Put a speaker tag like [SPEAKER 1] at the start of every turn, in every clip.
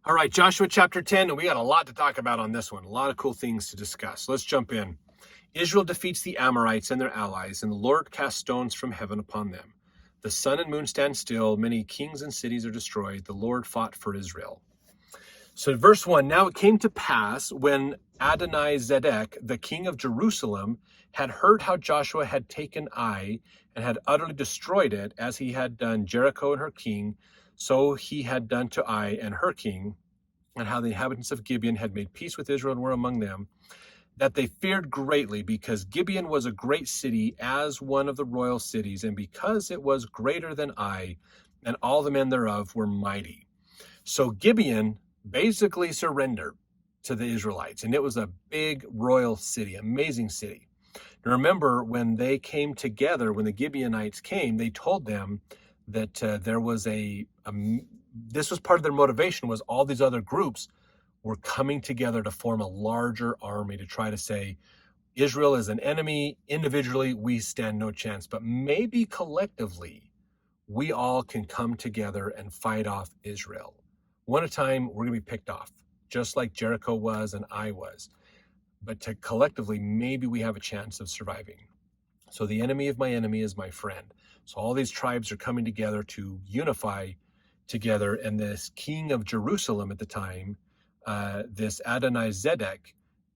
[SPEAKER 1] All right, Joshua chapter 10, and we got a lot to talk about on this one. A lot of cool things to discuss. Let's jump in. Israel defeats the Amorites and their allies, and the Lord casts stones from heaven upon them. The sun and moon stand still. Many kings and cities are destroyed. The Lord fought for Israel. So verse 1, now it came to pass when Adonizedek, the king of Jerusalem, had heard how Joshua had taken Ai and had utterly destroyed it, as he had done Jericho and her king, so he had done to Ai and her king, and how the inhabitants of Gibeon had made peace with Israel and were among them, that they feared greatly, because Gibeon was a great city, as one of the royal cities, and because it was greater than Ai, and all the men thereof were mighty. So Gibeon basically surrendered to the Israelites, and it was a big royal city, amazing city. Now remember, when they came together, when the Gibeonites came, they told them that there was this was part of their motivation, was all these other groups were coming together to form a larger army to try to say, Israel is an enemy. Individually, we stand no chance, but maybe collectively, we all can come together and fight off Israel. One at a time, we're going to be picked off, just like Jericho was and I was. But collectively, maybe we have a chance of surviving. So the enemy of my enemy is my friend. So all these tribes are coming together to unify together. And this king of Jerusalem at the time, this Adonizedek,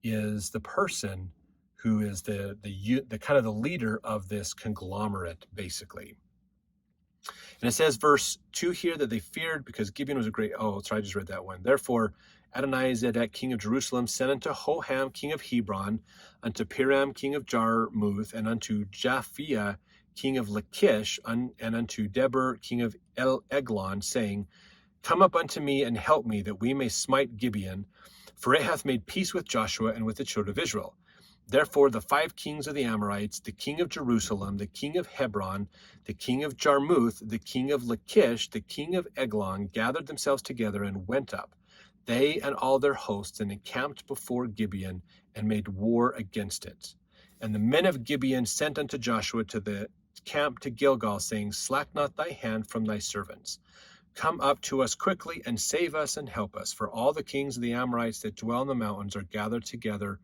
[SPEAKER 1] is the person who is the kind of the leader of this conglomerate, basically. And it says, verse 2 here, that they feared because Gibeon was a great... Oh, sorry, I just read that one. Therefore, Adonizedek, king of Jerusalem, sent unto Hoham, king of Hebron, unto Piram, king of Jarmuth, and unto Japhia, king of Lachish, and unto Deber, king of Eglon, saying, Come up unto me and help me, that we may smite Gibeon, for it hath made peace with Joshua and with the children of Israel. Therefore the 5 kings of the Amorites, the king of Jerusalem, the king of Hebron, the king of Jarmuth, the king of Lachish, the king of Eglon, gathered themselves together and went up, they and all their hosts, and encamped before Gibeon, and made war against it. And the men of Gibeon sent unto Joshua to the camp to Gilgal, saying, Slack not thy hand from thy servants. Come up to us quickly, and save us and help us, for all the kings of the Amorites that dwell in the mountains are gathered together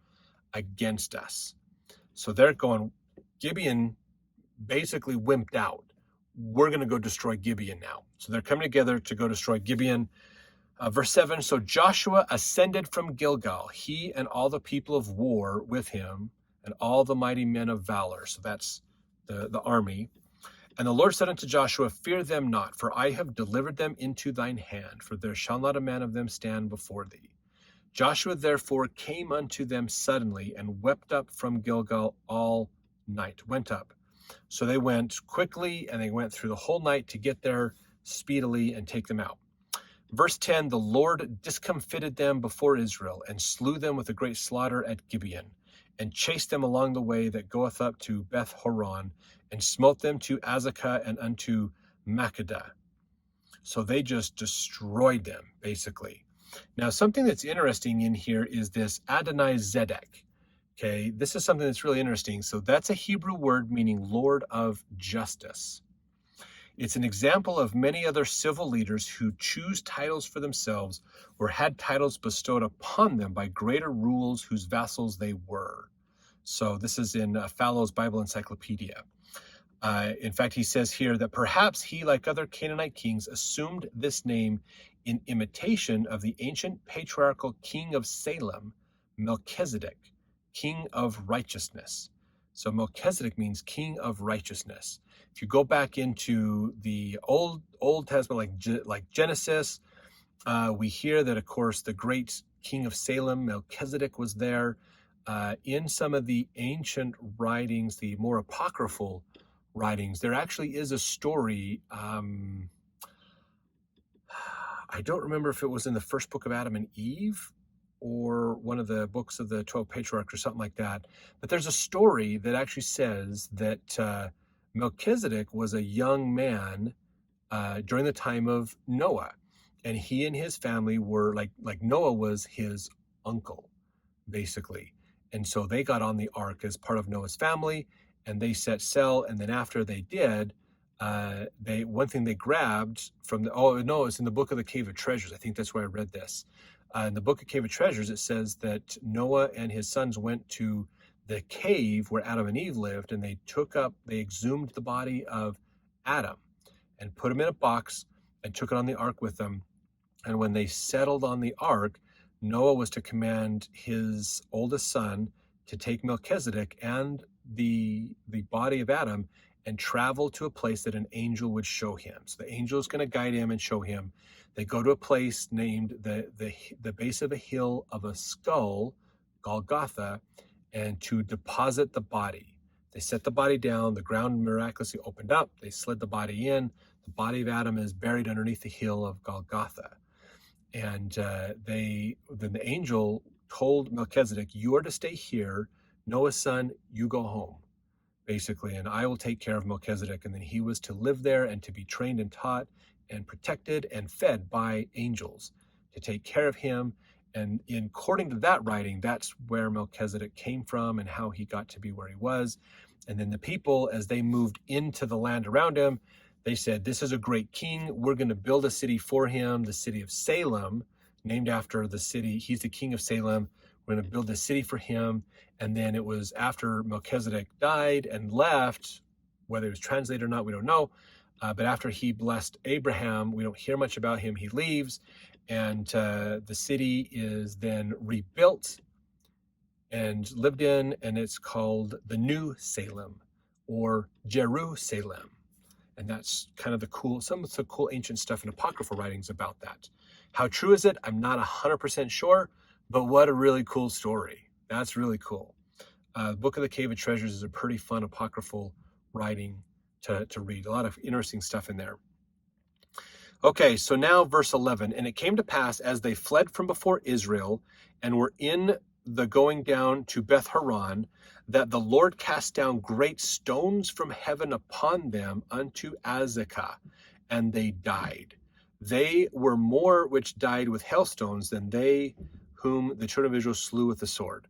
[SPEAKER 1] against us. So they're going, Gibeon basically wimped out. We're going to go destroy Gibeon now. So they're coming together to go destroy Gibeon. Verse 7, so Joshua ascended from Gilgal, he and all the people of war with him, and all the mighty men of valor. So that's the army. And the Lord said unto Joshua, Fear them not, for I have delivered them into thine hand, for there shall not a man of them stand before thee. Joshua therefore came unto them suddenly, and wept up from Gilgal all night. Went up. So they went quickly, and they went through the whole night to get there speedily and take them out. Verse 10, the Lord discomfited them before Israel, and slew them with a great slaughter at Gibeon, and chased them along the way that goeth up to Beth Horon, and smote them to Azekah and unto Makkedah. So they just destroyed them, basically. Now, something that's interesting in here is this Adonizedek. Okay, this is something that's really interesting. So that's a Hebrew word meaning Lord of Justice. It's an example of many other civil leaders who choose titles for themselves or had titles bestowed upon them by greater rules whose vassals they were. So this is in Fallows Bible Encyclopedia. In fact, he says here that perhaps he, like other Canaanite kings, assumed this name in imitation of the ancient patriarchal king of Salem, Melchizedek, king of righteousness. So Melchizedek means king of righteousness. If you go back into the Old Testament, like Genesis, we hear that, of course, the great king of Salem, Melchizedek, was there. In some of the ancient writings, the more apocryphal writings, there actually is a story. I don't remember if it was in the first book of Adam and Eve or one of the books of the 12 patriarchs or something like that. But there's a story that actually says that Melchizedek was a young man during the time of Noah. And he and his family were like Noah was his uncle, basically. And so they got on the ark as part of Noah's family, and they set sail. And then after they did, one thing they grabbed from it's in the book of the Cave of Treasures. I think that's where I read this. In the book of Cave of Treasures, it says that Noah and his sons went to the cave where Adam and Eve lived, and they exhumed the body of Adam and put him in a box and took it on the ark with them. And when they settled on the ark, Noah was to command his oldest son to take Melchizedek and the body of Adam and travel to a place that an angel would show him. So the angel is going to guide him and show him. They go to a place named the base of a hill of a skull, Golgotha, and to deposit the body. They set the body down. The ground miraculously opened up. They slid the body in. The body of Adam is buried underneath the hill of Golgotha. And then the angel told Melchizedek, "You are to stay here. Noah's son, you go home," basically, and I will take care of Melchizedek. And then he was to live there and to be trained and taught and protected and fed by angels to take care of him. And according to that writing, that's where Melchizedek came from and how he got to be where he was. And then the people, as they moved into the land around him, they said, "This is a great king. We're going to build a city for him, the city of Salem, named after the city. He's the king of Salem. We're going to build a city for him." And then it was after Melchizedek died and left, whether it was translated or not, we don't know. But after he blessed Abraham, we don't hear much about him. He leaves, and the city is then rebuilt and lived in, and it's called the New Salem or Jerusalem. And that's kind of some of the cool ancient stuff and apocryphal writings about that. How true is it? I'm not 100% sure, but what a really cool story. That's really cool. The Book of the Cave of Treasures is a pretty fun apocryphal writing to read. A lot of interesting stuff in there. Okay, so now verse 11. "And it came to pass as they fled from before Israel and were in the going down to Beth Horon, that the Lord cast down great stones from heaven upon them unto Azekah, and they died. They were more which died with hailstones than they whom the children of Israel slew with the sword."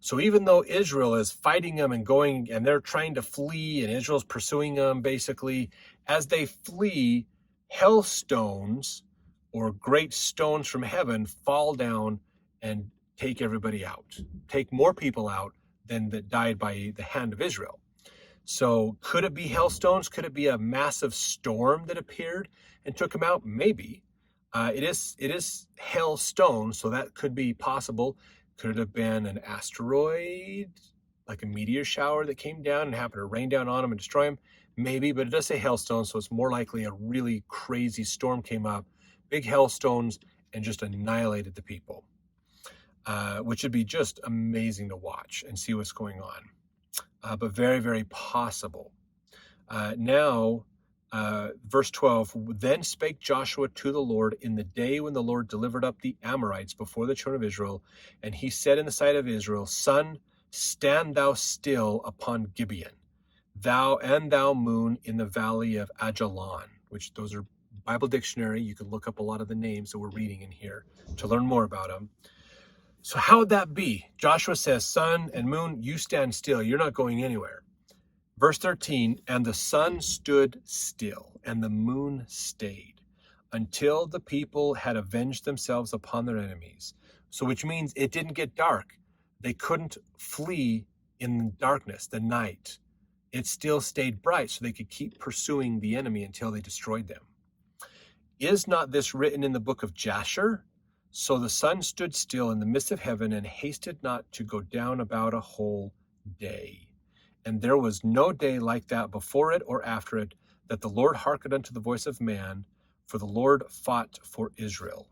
[SPEAKER 1] So even though Israel is fighting them and going, and they're trying to flee, and Israel's pursuing them, basically, as they flee, hailstones or great stones from heaven fall down and take everybody out, take more people out than that died by the hand of Israel. So could it be hailstones? Could it be a massive storm that appeared and took them out? Maybe. It is hailstone, so that could be possible. Could it have been an asteroid, like a meteor shower that came down and happened to rain down on them and destroy them? Maybe, but it does say hailstone, so it's more likely a really crazy storm came up, big hailstones, and just annihilated the people, which would be just amazing to watch and see what's going on, but very, very possible. Now, verse 12, "Then spake Joshua to the Lord in the day when the Lord delivered up the Amorites before the children of Israel, and he said in the sight of Israel, Sun, stand thou still upon Gibeon, thou moon in the valley of Ajalon," which those are Bible dictionary. You can look up a lot of the names that we're reading in here to learn more about them. So how would that be? Joshua says, "Sun and moon, you stand still. You're not going anywhere." Verse 13, "And the sun stood still, and the moon stayed, until the people had avenged themselves upon their enemies." So which means it didn't get dark. They couldn't flee in darkness, the night. It still stayed bright, so they could keep pursuing the enemy until they destroyed them. "Is not this written in the book of Jasher? So the sun stood still in the midst of heaven, and hasted not to go down about a whole day. And there was no day like that before it or after it, that the Lord hearkened unto the voice of man, for the Lord fought for Israel."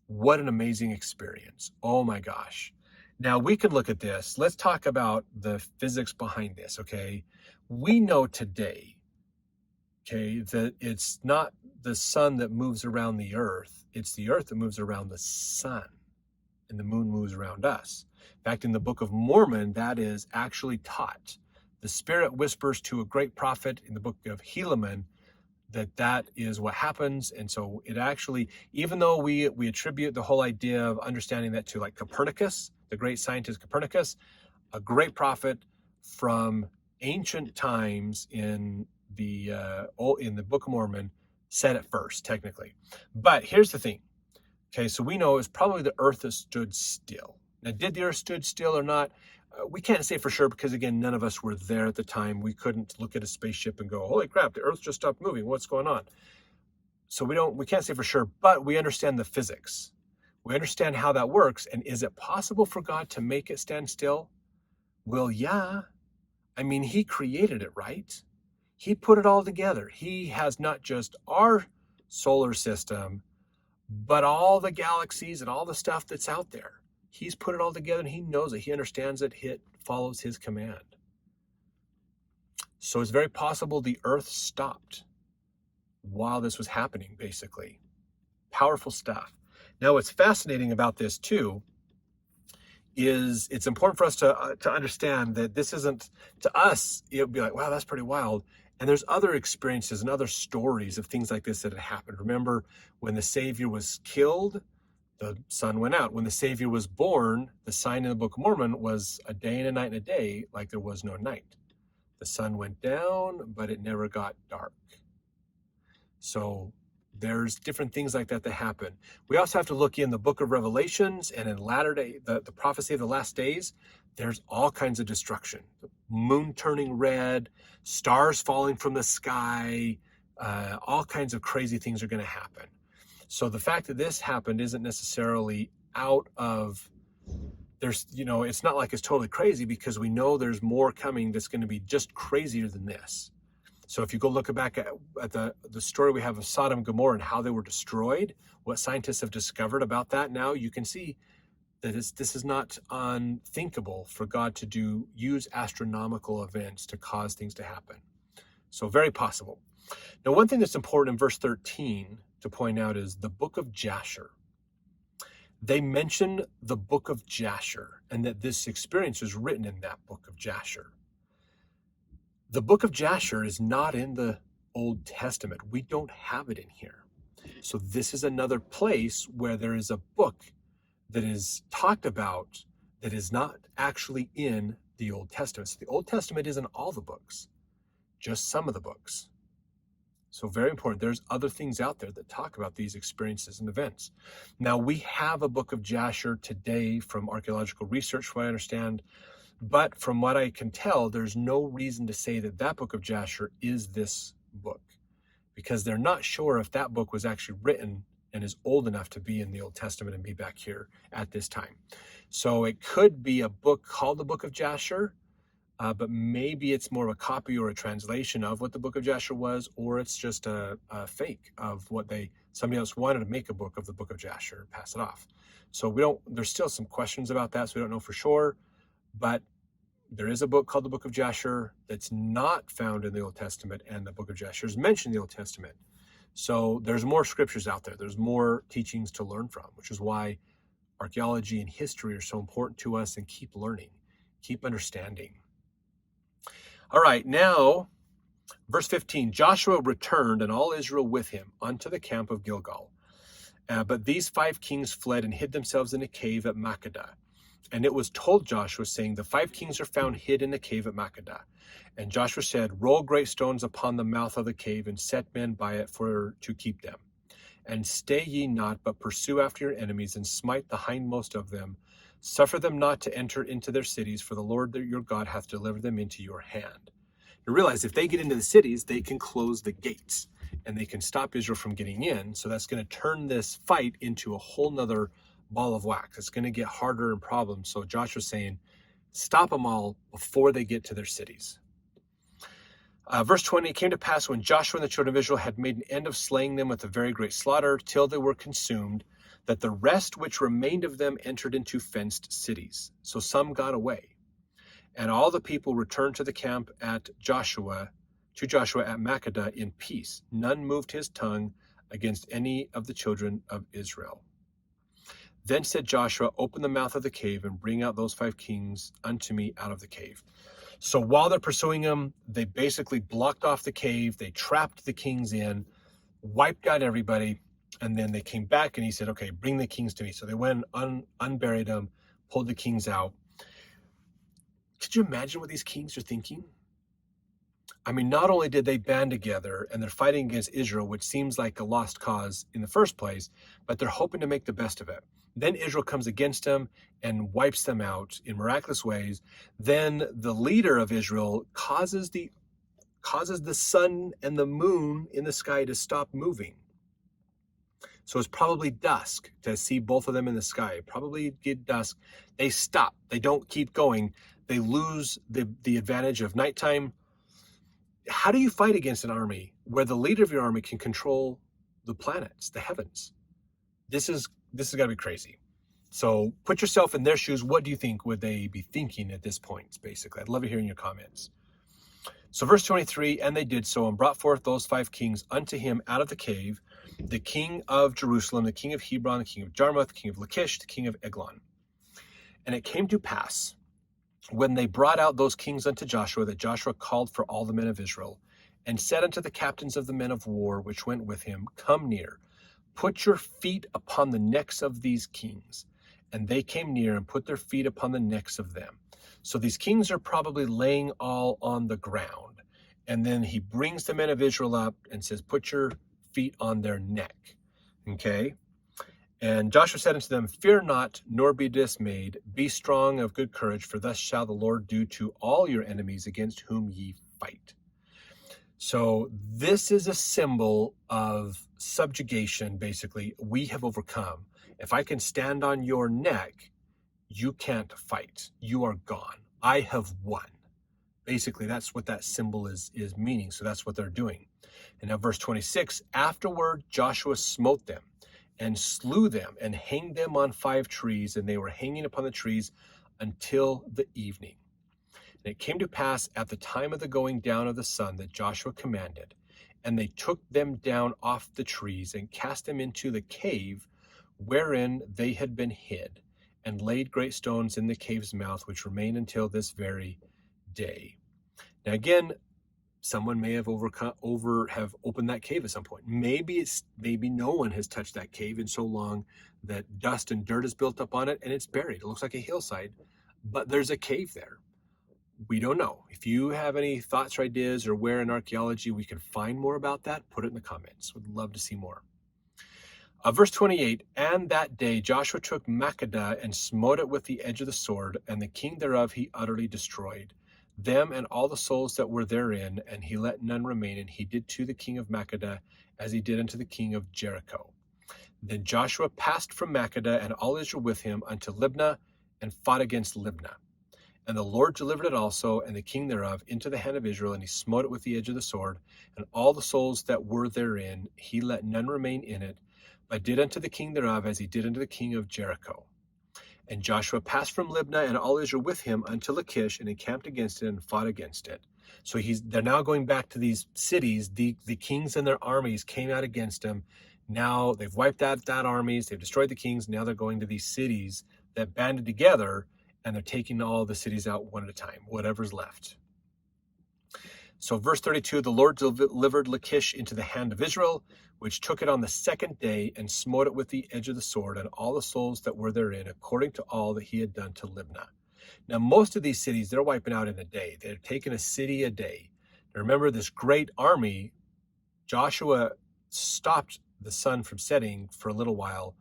[SPEAKER 1] What an amazing experience. Oh my gosh. Now we can look at this. Let's talk about the physics behind this, okay? We know today, okay, that it's not the sun that moves around the earth. It's the earth that moves around the sun, and the moon moves around us. In fact, in the Book of Mormon, that is actually taught. The Spirit whispers to a great prophet in the Book of Helaman that is what happens. And so it actually, even though we attribute the whole idea of understanding that to like Copernicus, the great scientist Copernicus, a great prophet from ancient times in in the Book of Mormon said it first, technically. But here's the thing. Okay, so we know it was probably the earth that stood still. Now, did the earth stood still or not? We can't say for sure because, again, none of us were there at the time. We couldn't look at a spaceship and go, holy crap, the earth just stopped moving. What's going on? So we can't say for sure, but we understand the physics. We understand how that works. And is it possible for God to make it stand still? Well, yeah. I mean, he created it, right? He put it all together. He has not just our solar system, but all the galaxies and all the stuff that's out there. He's put it all together and he knows it. He understands it. He follows his command. So it's very possible the earth stopped while this was happening, basically. Powerful stuff. Now, what's fascinating about this, too, is it's important for us to understand that this isn't, to us, it would be like, wow, that's pretty wild. And there's other experiences and other stories of things like this that had happened. Remember, when the Savior was killed, the sun went out. When the Savior was born, the sign in the Book of Mormon was a day and a night and a day, like there was no night. The sun went down, but it never got dark. So there's different things like that happen. We also have to look in the Book of Revelations and in latter day, the prophecy of the last days. There's all kinds of destruction. The moon turning red, stars falling from the sky, all kinds of crazy things are going to happen. So the fact that this happened isn't necessarily out of, it's not like it's totally crazy because we know there's more coming that's going to be just crazier than this. So if you go look back at the story we have of Sodom and Gomorrah and how they were destroyed, what scientists have discovered about that now, you can see that this is not unthinkable for God to use astronomical events to cause things to happen. So very possible. Now, one thing that's important in verse 13 to point out is the book of Jasher. They mention the book of Jasher and that this experience was written in that book of Jasher. The book of Jasher is not in the Old Testament. We don't have it in here. So this is another place where there is a book that is talked about that is not actually in the Old Testament. So the Old Testament isn't all the books, just some of the books. So very important. There's other things out there that talk about these experiences and events. Now, we have a book of Jasher today from archaeological research, from what I understand. But from what I can tell, there's no reason to say that that book of Jasher is this book, because they're not sure if that book was actually written and is old enough to be in the Old Testament and be back here at this time. So it could be a book called the Book of Jasher, but maybe it's more of a copy or a translation of what the Book of Jasher was, or it's just a fake of what somebody else wanted to make a book of the Book of Jasher and pass it off. So there's still some questions about that, so we don't know for sure. But there is a book called the Book of Jasher that's not found in the Old Testament, and the Book of Jasher is mentioned in the Old Testament. So there's more scriptures out there. There's more teachings to learn from, which is why archaeology and history are so important to us, and keep learning, keep understanding. All right, now, verse 15, Joshua returned and all Israel with him unto the camp of Gilgal. But these 5 kings fled and hid themselves in a cave at Makkedah. And it was told Joshua, saying, the 5 kings are found hid in a cave at Makkedah. And Joshua said, roll great stones upon the mouth of the cave, and set men by it to keep them. And stay ye not, but pursue after your enemies, and smite the hindmost of them. Suffer them not to enter into their cities, for the Lord your God hath delivered them into your hand. You realize if they get into the cities, they can close the gates, and they can stop Israel from getting in. So that's going to turn this fight into a whole nother ball of wax. It's going to get harder and problems. So Joshua's saying, stop them all before they get to their cities. Verse 20, it came to pass when Joshua and the children of Israel had made an end of slaying them with a very great slaughter, till they were consumed, that the rest which remained of them entered into fenced cities. So some got away. And all the people returned to the camp to Joshua at Makkedah in peace. None moved his tongue against any of the children of Israel. Then said Joshua, open the mouth of the cave and bring out those 5 kings unto me out of the cave. So while they're pursuing them, they basically blocked off the cave. They trapped the kings in, wiped out everybody. And then they came back and he said, okay, bring the kings to me. So they went unburied them, pulled the kings out. Could you imagine what these kings are thinking? I mean, not only did they band together and they're fighting against Israel, which seems like a lost cause in the first place, but they're hoping to make the best of it. Then Israel comes against them and wipes them out in miraculous ways. Then the leader of Israel causes the sun and the moon in the sky to stop moving. So it's probably dusk to see both of them in the sky. Probably get dusk. They stop. They don't keep going. They lose the advantage of nighttime. How do you fight against an army where the leader of your army can control the planets, the heavens? This has got to be crazy. So put yourself in their shoes. What do you think would they be thinking at this point, basically? I'd love to hear in your comments. So verse 23, and they did so, and brought forth those 5 kings unto him out of the cave, the king of Jerusalem, the king of Hebron, the king of Jarmuth, the king of Lachish, the king of Eglon. And it came to pass, when they brought out those kings unto Joshua, that Joshua called for all the men of Israel, and said unto the captains of the men of war which went with him, Come near, put your feet upon the necks of these kings. And they came near and put their feet upon the necks of them. So these kings are probably laying all on the ground. And then he brings the men of Israel up and says, Put your feet on their neck. Okay? And Joshua said unto them, Fear not, nor be dismayed. Be strong of good courage, for thus shall the Lord do to all your enemies against whom ye fight. So this is a symbol of subjugation, basically. We have overcome. If I can stand on your neck, you can't fight. You are gone. I have won. Basically, that's what that symbol is meaning. So that's what they're doing. And now verse 26, afterward Joshua smote them and slew them and hanged them on 5 trees, and they were hanging upon the trees until the evening. And it came to pass at the time of the going down of the sun that Joshua commanded, and they took them down off the trees and cast them into the cave wherein they had been hid, and laid great stones in the cave's mouth, which remain until this very day. Now again, someone may have have opened that cave at some point. Maybe no one has touched that cave in so long that dust and dirt is built up on it and it's buried. It looks like a hillside, but there's a cave there. We don't know. If you have any thoughts or ideas or where in archaeology we can find more about that, put it in the comments. Would love to see more. Verse 28, and that day Joshua took Makkedah and smote it with the edge of the sword, and the king thereof he utterly destroyed, them and all the souls that were therein, and he let none remain, and he did to the king of Makkedah as he did unto the king of Jericho. Then Joshua passed from Makkedah and all Israel with him unto Libnah, and fought against Libnah. And the Lord delivered it also, and the king thereof, into the hand of Israel, and he smote it with the edge of the sword, and all the souls that were therein, he let none remain in it, but did unto the king thereof as he did unto the king of Jericho. And Joshua passed from Libnah and all Israel with him unto Lachish, and encamped against it and fought against it. So they're now going back to these cities. The kings and their armies came out against them. Now they've wiped out that armies. They've destroyed the kings. Now they're going to these cities that banded together, and they're taking all the cities out one at a time, whatever's left. So verse 32, the Lord delivered Lachish into the hand of Israel, which took it on the 2nd day, and smote it with the edge of the sword, and all the souls that were therein, according to all that he had done to Libnah. Now, most of these cities, they're wiping out in a day. They're taking a city a day. Now, remember, this great army, Joshua stopped the sun from setting for a little while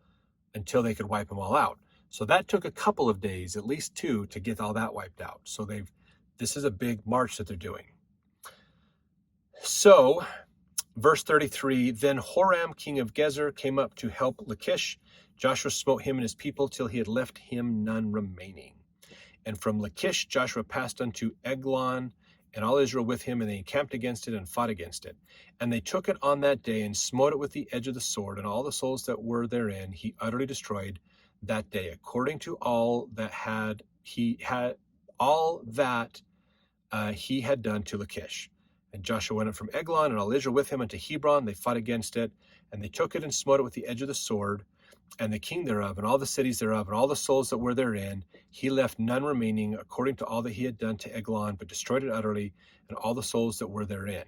[SPEAKER 1] until they could wipe them all out. So that took a couple of days, at least 2, to get all that wiped out. So this is a big march that they're doing. So, verse 33, then Horam, king of Gezer, came up to help Lachish. Joshua smote him and his people till he had left him none remaining. And from Lachish Joshua passed unto Eglon, and all Israel with him, and they encamped against it and fought against it. And they took it on that day and smote it with the edge of the sword, and all the souls that were therein he utterly destroyed that day, according to all that he had done to Lachish. And Joshua went up from Eglon, and all Israel with him, unto Hebron. They fought against it, and they took it and smote it with the edge of the sword, and the king thereof, and all the cities thereof, and all the souls that were therein. He left none remaining, according to all that he had done to Eglon, but destroyed it utterly, and all the souls that were therein.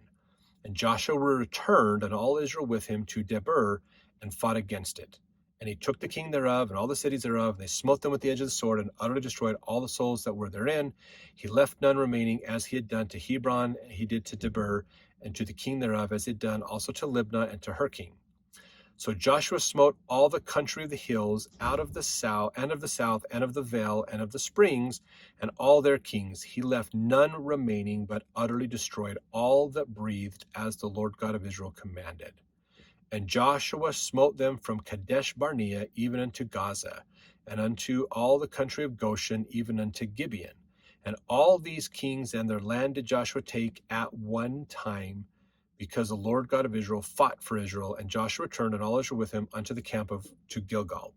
[SPEAKER 1] And Joshua returned, and all Israel with him, to Debir, and fought against it. And he took the king thereof and all the cities thereof, and they smote them with the edge of the sword and utterly destroyed all the souls that were therein. He left none remaining, as he had done to Hebron, and he did to Debir, and to the king thereof, as he had done also to Libnah and to her king. So Joshua smote all the country of the hills, out of the south, and of the vale, and of the springs, and all their kings. He left none remaining, but utterly destroyed all that breathed, as the Lord God of Israel commanded. And Joshua smote them from Kadesh Barnea even unto Gaza, and unto all the country of Goshen, even unto Gibeon. And all these kings and their land did Joshua take at one time, because the Lord God of Israel fought for Israel. And Joshua returned, and all Israel with him, unto the camp to Gilgal.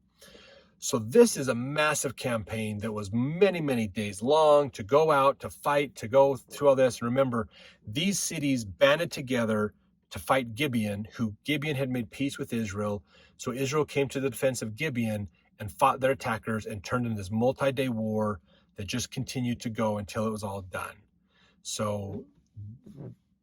[SPEAKER 1] So this is a massive campaign that was many, many days long, to go out, to fight, to go through all this. And remember, these cities banded together to fight Gibeon, who Gibeon had made peace with Israel. So Israel came to the defense of Gibeon and fought their attackers and turned into this multi-day war that just continued to go until it was all done. So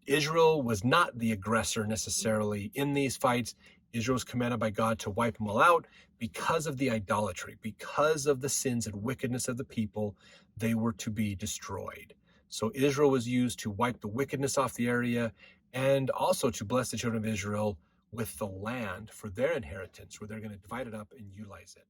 [SPEAKER 1] Israel was not the aggressor necessarily in these fights. Israel was commanded by God to wipe them all out because of the idolatry, because of the sins and wickedness of the people. They were to be destroyed. So Israel was used to wipe the wickedness off the area, and also to bless the children of Israel with the land for their inheritance, where they're going to divide it up and utilize it.